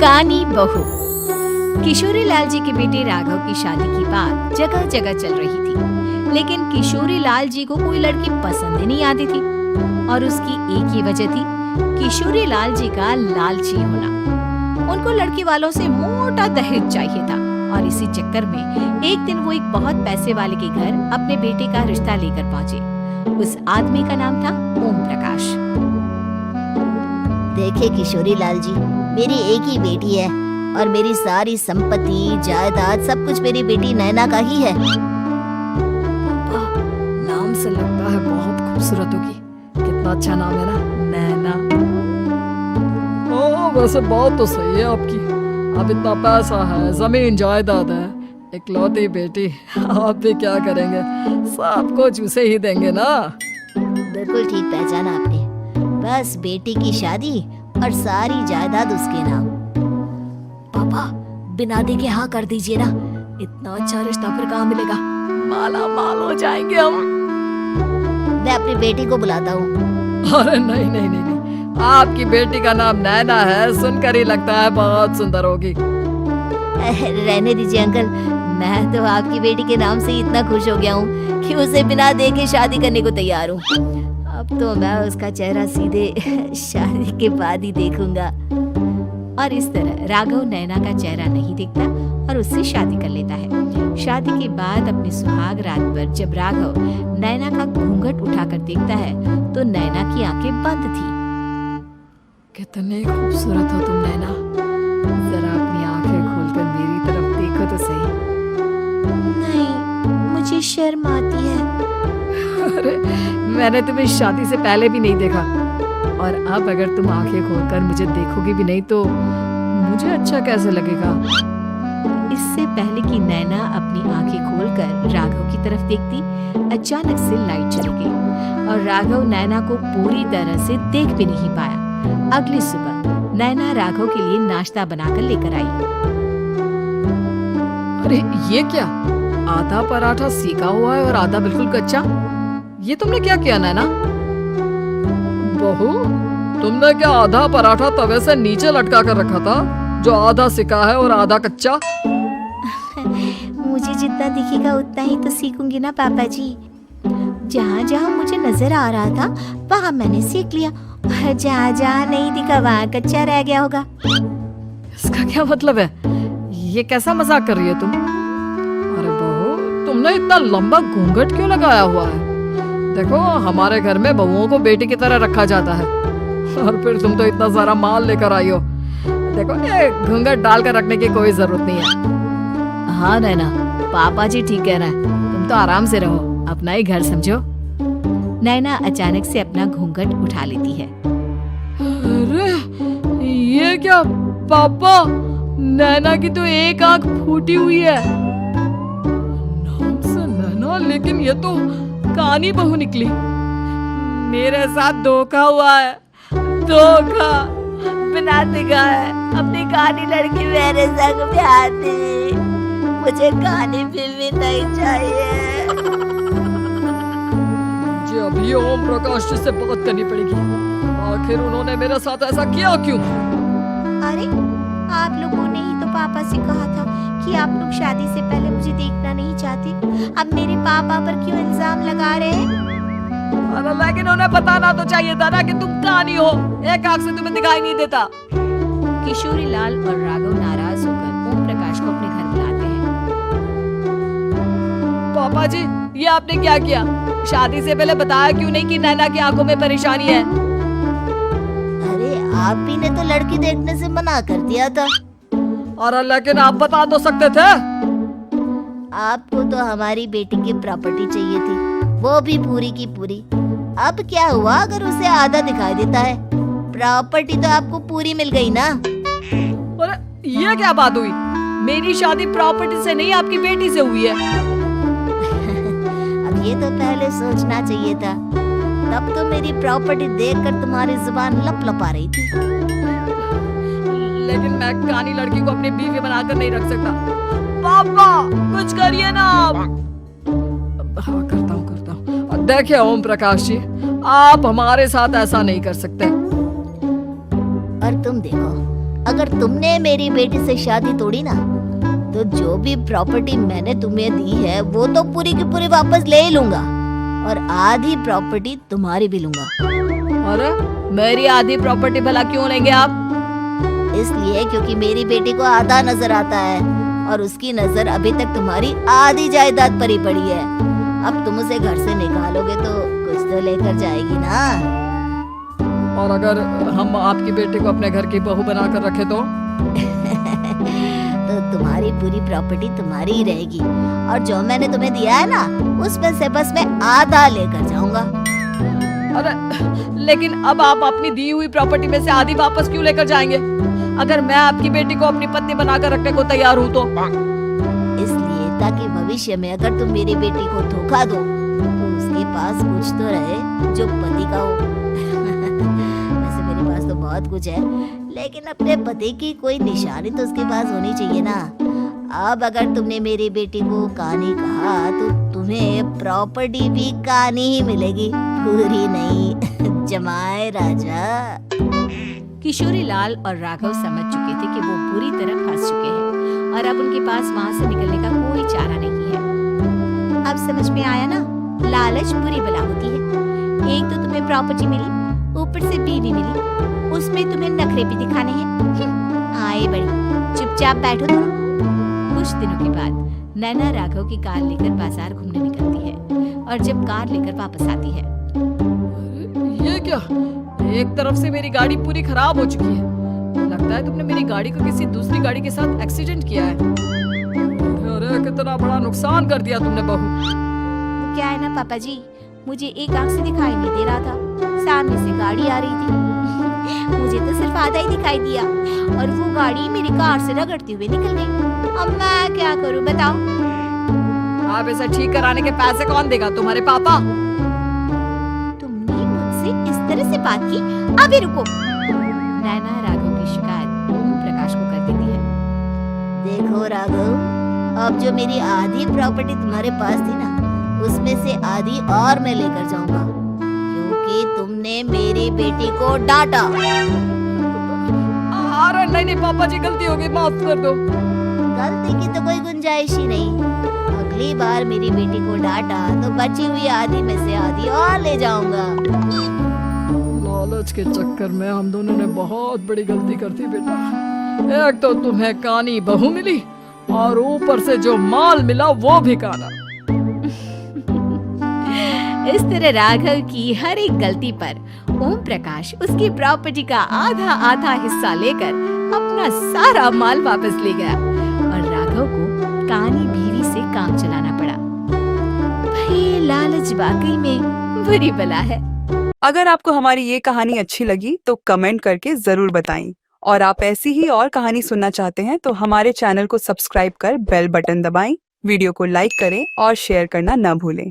कानी बहू। किशोरी लाल जी के बेटे राघव की शादी की बात जगह जगह चल रही थी, लेकिन किशोरी लाल जी को कोई लड़की पसंद ही नहीं आती थी और उसकी एक ही वजह थी, किशोरी लाल जी का लालची होना। उनको लड़की वालों से मोटा दहेज चाहिए था और इसी चक्कर में एक दिन वो एक बहुत पैसे वाले के घर अपने बेटे का रिश्ता लेकर पहुंचे। उस आदमी का नाम था ओम प्रकाश। देखे किशोरी लाल जी, मेरी एक ही बेटी है और मेरी सारी संपत्ति जायदाद सब कुछ मेरी बेटी नैना का ही है। पापा, नाम से लगता है बहुत खूबसूरत होगी। कितना अच्छा नाम है ना, नैना। ओ, वैसे बात तो सही है आपकी। अब इतना पैसा है, जमीन जायदाद है, इकलौती बेटी, आप भी क्या करेंगे? सब कुछ उसे ही देंगे ना। बिल्कुल ठीक पहचाना आपने। बस बेटी की शादी और सारी जायदाद उसके नाम। पापा, बिना देखे हाँ कर दीजिए ना। इतना अच्छा रिश्ता फिर कहाँ मिलेगा? माला माल हो जाएंगे हम। मैं अपनी बेटी को बुलाता हूँ। अरे नहीं नहीं नहीं नहीं, आपकी बेटी का नाम नैना है, सुनकर ही लगता है बहुत सुंदर होगी। रहने दीजिए अंकल, मैं तो आपकी बेटी के नाम से ही इतना खुश हो गया हूँ कि उसे बिना देखे शादी करने को तैयार हूँ। अब तो मैं उसका चेहरा सीधे शादी के बाद ही देखूंगा। और इस तरह राघव नैना का चेहरा नहीं देखता और उससे शादी कर लेता है। शादी के बाद अपनी सुहाग रात पर जब राघव नैना का घूंघट उठाकर देखता है तो नैना की आंखें बंद थी। कितनी खूबसूरत हो तुम नैना। जरा अपनी आंखें खोलकर मेरी तरफ देखो तो सही। नहीं, मुझे शर्म आती है। अरे, मैंने तुम्हें शादी से पहले भी नहीं देखा और अब अगर तुम आंखें खोलकर मुझे देखोगी भी नहीं तो मुझे अच्छा कैसे लगेगा? इससे पहले कि नैना अपनी आंखें खोलकर राघव की तरफ देखती, अचानक से लाइट चली गई और राघव नैना को पूरी तरह से देख भी नहीं पाया। अगली सुबह नैना राघव के लिए नाश्ता बनाकर लेकर आई। अरे ये क्या? आधा पराठा सेका हुआ है और आधा बिल्कुल कच्चा। ये तुमने क्या किया नैना? बहू, तुमने क्या आधा पराठा तवे से नीचे लटका कर रखा था जो आधा सेका है और आधा कच्चा? मुझे जितना दिखेगा उतना ही तो सीखूंगी ना पापा जी। जहाँ जहाँ मुझे नजर आ रहा था वहाँ मैंने सीख लिया, जहाँ जहाँ नहीं दिखा वहाँ कच्चा रह गया होगा। इसका क्या मतलब है? ये कैसा मजाक कर रही है तुम? अरे बहू, तुमने इतना लंबा घूंघट क्यों लगाया हुआ है? देखो, हमारे घर में बहुओं को बेटी की तरह रखा जाता है और फिर तुम तो इतना सारा माल लेकर आई हो। देखो, ये घूंघट डालकर रखने की कोई जरूरत नहीं है। हाँ नैना, पापा जी ठीक कह रहे हैं, तुम तो आराम से रहो, अपना ही घर समझो। नैना अचानक से अपना घूंघट उठा लेती है। अरे ये क्या पापा, नैना की तो एक आंख फूटी हुई है। नाम से नैना, लेकिन ये तो कानी बहू निकली। मेरे साथ धोखा हुआ है, धोखा। बिना दिखाए अपनी कानी लड़की मेरे संग ब्याह दी। मुझे कानी भी नहीं चाहिए। मुझे अभी ओम प्रकाश जी से बात करनी पड़ेगी। आखिर उन्होंने मेरे साथ ऐसा किया क्यों? अरे, आप लोगों ने ही तो पापा से कहा था कि आप लोग शादी से पहले मुझे देखना नहीं चाहते। अब मेरे पापा पर क्यों इल्जाम लगा रहे हैं? अरे लेकिन उन्हें बताना तो चाहिए था ना कि तुम कानी हो, एक आंख से तुम्हें दिखाई नहीं देता। किशोरी लाल और राघव नाराज होकर ओम प्रकाश को अपने घर बुलाते हैं। पापा जी, ये आपने क्या किया? शादी से पहले बताया क्यों नहीं कि नैना की आंखों में परेशानी है? अरे, आप ही ने तो लड़की देखने से मना कर दिया था। अरे लेकिन आप बता तो सकते थे। आपको तो हमारी बेटी की प्रॉपर्टी चाहिए थी, वो भी पूरी की पूरी। अब क्या हुआ अगर उसे आधा दिखाई देता है? प्रॉपर्टी तो आपको पूरी मिल गई ना। अरे ये क्या बात हुई? मेरी शादी प्रॉपर्टी से नहीं, आपकी बेटी से हुई है। अब ये तो पहले सोचना चाहिए था, तब तो मेरी प्रॉपर्टी देखकर तुम्हारी जुबान लप-लपा रही थी। लेकिन मैं कानी लड़की को अपनी बीवी बनाकर नहीं रख सकता। पापा, कुछ करिए ना आप। हाँ, करता हूँ। देखिए ओम प्रकाश जी, आप हमारे साथ ऐसा नहीं कर सकते। और तुम देखो, अगर तुमने मेरी बेटी से शादी तोड़ी ना, तो जो भी प्रॉपर्टी मैंने तुम्हें दी है वो तो पूरी की पूरी वापस ले ही लूंगा, और आधी प्रॉपर्टी तुम्हारी भी लूंगा। अरे मेरी आधी प्रॉपर्टी भला क्यों लेंगे आप? इसलिए क्योंकि मेरी बेटी को आधा नजर आता है और उसकी नजर अभी तक तुम्हारी आधी जायदाद पर ही पड़ी है। अब तुम उसे घर से निकालोगे तो कुछ तो लेकर जाएगी ना। और अगर हम आपकी बेटी को अपने घर की बहू बनाकर रखे तो? तो तुम्हारी पूरी प्रॉपर्टी तुम्हारी ही रहेगी, और जो मैंने तुम्हें दिया है ना, उसमें से बस मैं आधा लेकर जाऊंगा। अरे लेकिन अब आप अपनी दी हुई प्रॉपर्टी में से आधी वापस क्यों लेकर जाएंगे? अगर मैं आपकी बेटी को अपनी पत्नी बनाकर रखने को तैयार हूँ तो? इसलिए ताकि भविष्य में अगर तुम मेरी बेटी को धोखा दो तो उसके पास कुछ तो रहे जो पति का हो। वैसे मेरे पास तो बहुत कुछ है, लेकिन अपने पति की कोई निशानी तो उसके पास होनी चाहिए ना। अब अगर तुमने मेरी बेटी को कहानी कहा तो तुम्हें प्रॉपर्टी भी कहानी ही मिलेगी, पूरी नहीं। जमाए राजा। किशोरी लाल और राघव समझ चुके थे कि वो बुरी तरह फंस चुके हैं और अब उनके पास वहां से निकलने का कोई चारा नहीं है। अब समझ में आया ना, लालच बुरी बला होती है। एक तो तुम्हें प्रॉपर्टी मिली, ऊपर से बीवी मिली, उसमें तुम्हें नखरे भी दिखाने हैं। आए बड़ी, चुपचाप बैठो तुम। कुछ दिनों के बाद नैना राघव की कार लेकर बाजार घूमने निकलती है और जब कार लेकर वापस आती है, ये क्या? एक तरफ से मेरी गाड़ी पूरी खराब हो चुकी है। लगता है तुमने मेरी गाड़ी को किसी दूसरी गाड़ी के साथ एक्सीडेंट किया है। अरे कितना बड़ा नुकसान कर दिया तुमने बहू। वो क्या है ना पापा जी, मुझे एक आंख से दिखाई नहीं दे रहा था, सामने से गाड़ी आ रही थी। मुझे तो सिर्फ आधा ही दिखाई दिया और वो गाड़ी मेरी कार से रगड़ती हुई निकल गई। अब मैं क्या करूं बताओ? आप इसे ठीक कराने के पैसे कौन देगा? तुम्हारे पापा? तुमने मुझसे इस तरह से बात की? अभी रुको। नैना राघव की शिकायत ओम प्रकाश को कर देती है। देखो राघव, अब जो मेरी आधी प्रॉपर्टी तुम्हारे पास थी ना, उसमें से आधी और मैं लेकर जाऊंगा, क्योंकि तुमने मेरी बेटी को डांटा। अरे नहीं पापा जी, गलती हो गई, माफ कर दो। गलती की तो कोई गुंजाइश ही नहीं। अगली बार मेरी बेटी को डांटा तो बची हुई आधी में से आधी और ले जाऊंगा। लालच के चक्कर में हम दोनों ने बहुत बड़ी गलती कर दी बेटा। एक तो तुम्हें कानी बहू मिली और ऊपर से जो माल मिला वो भी काना। इस तरह राघव की हर एक गलती पर ओम प्रकाश उसकी प्रॉपर्टी का आधा आधा हिस्सा लेकर अपना सारा माल वापस ले गया और राघव को कानी बीवी से काम चलाना पड़ा। भाई लालच वाकई में बुरी बला है। अगर आपको हमारी ये कहानी अच्छी लगी तो कमेंट करके जरूर बताएं, और आप ऐसी ही और कहानी सुनना चाहते हैं तो हमारे चैनल को सब्सक्राइब कर बेल बटन दबाएं, वीडियो को लाइक करें और शेयर करना न भूलें।